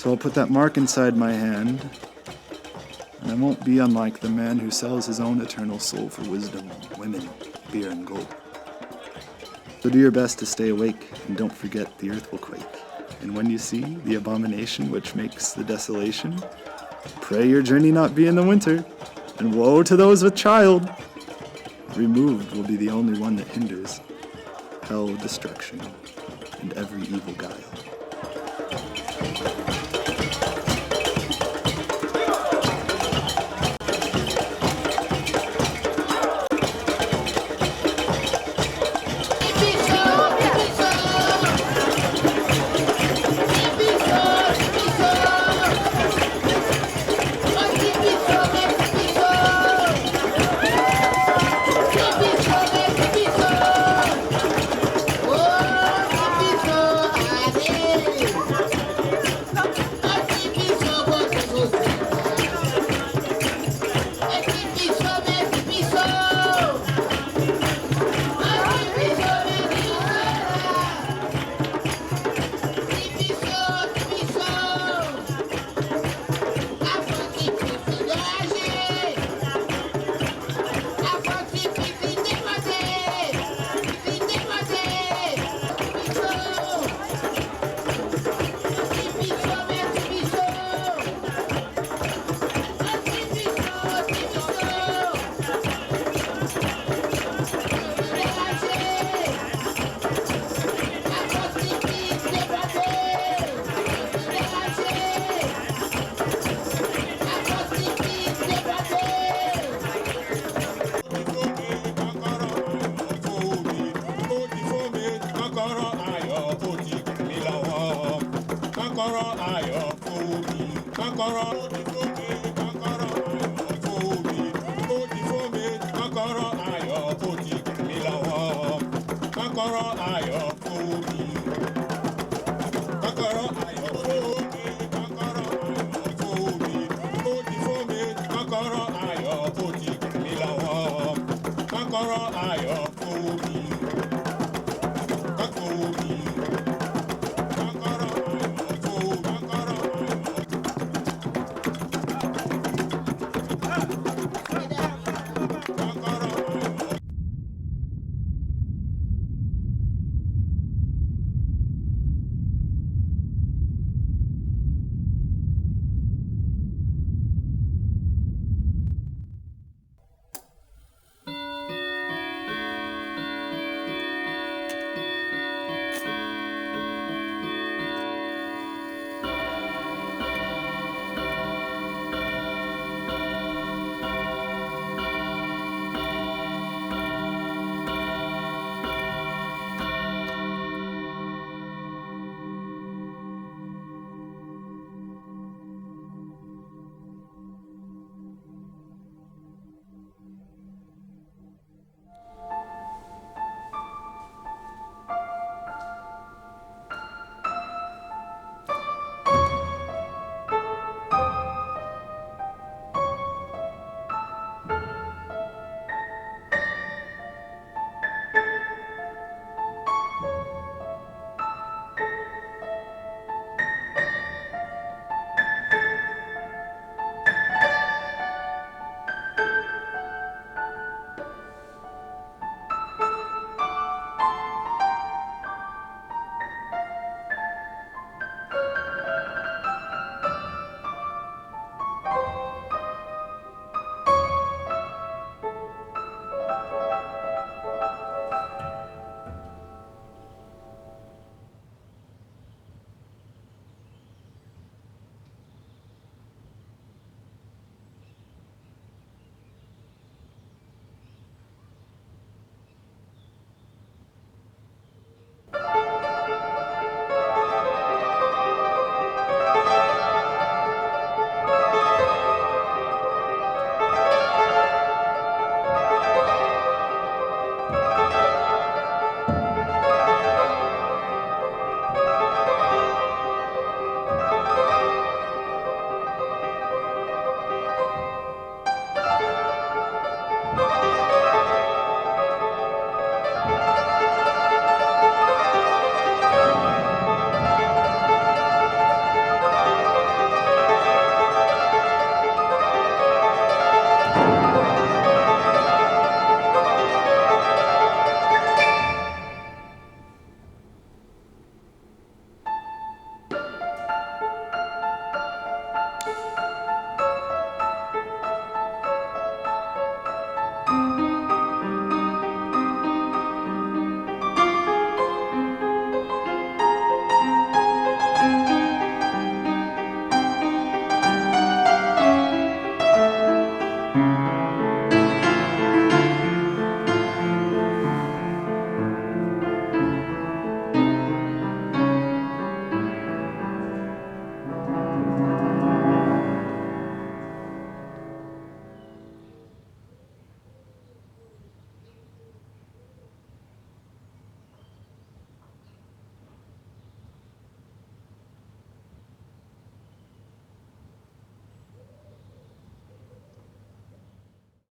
A: So I'll put that mark inside my hand, and I won't be unlike the man who sells his own eternal soul for wisdom, women, beer, and gold. So do your best to stay awake, and don't forget the earth will quake. And when you see the abomination which makes the desolation, pray your journey not be in the winter, and woe to those with child. Removed will be the only one that hinders hell, destruction, and every evil guile.
M: Kọ́kọ́rọ́ ayọ̀ fún mi, kọ́kọ́rọ́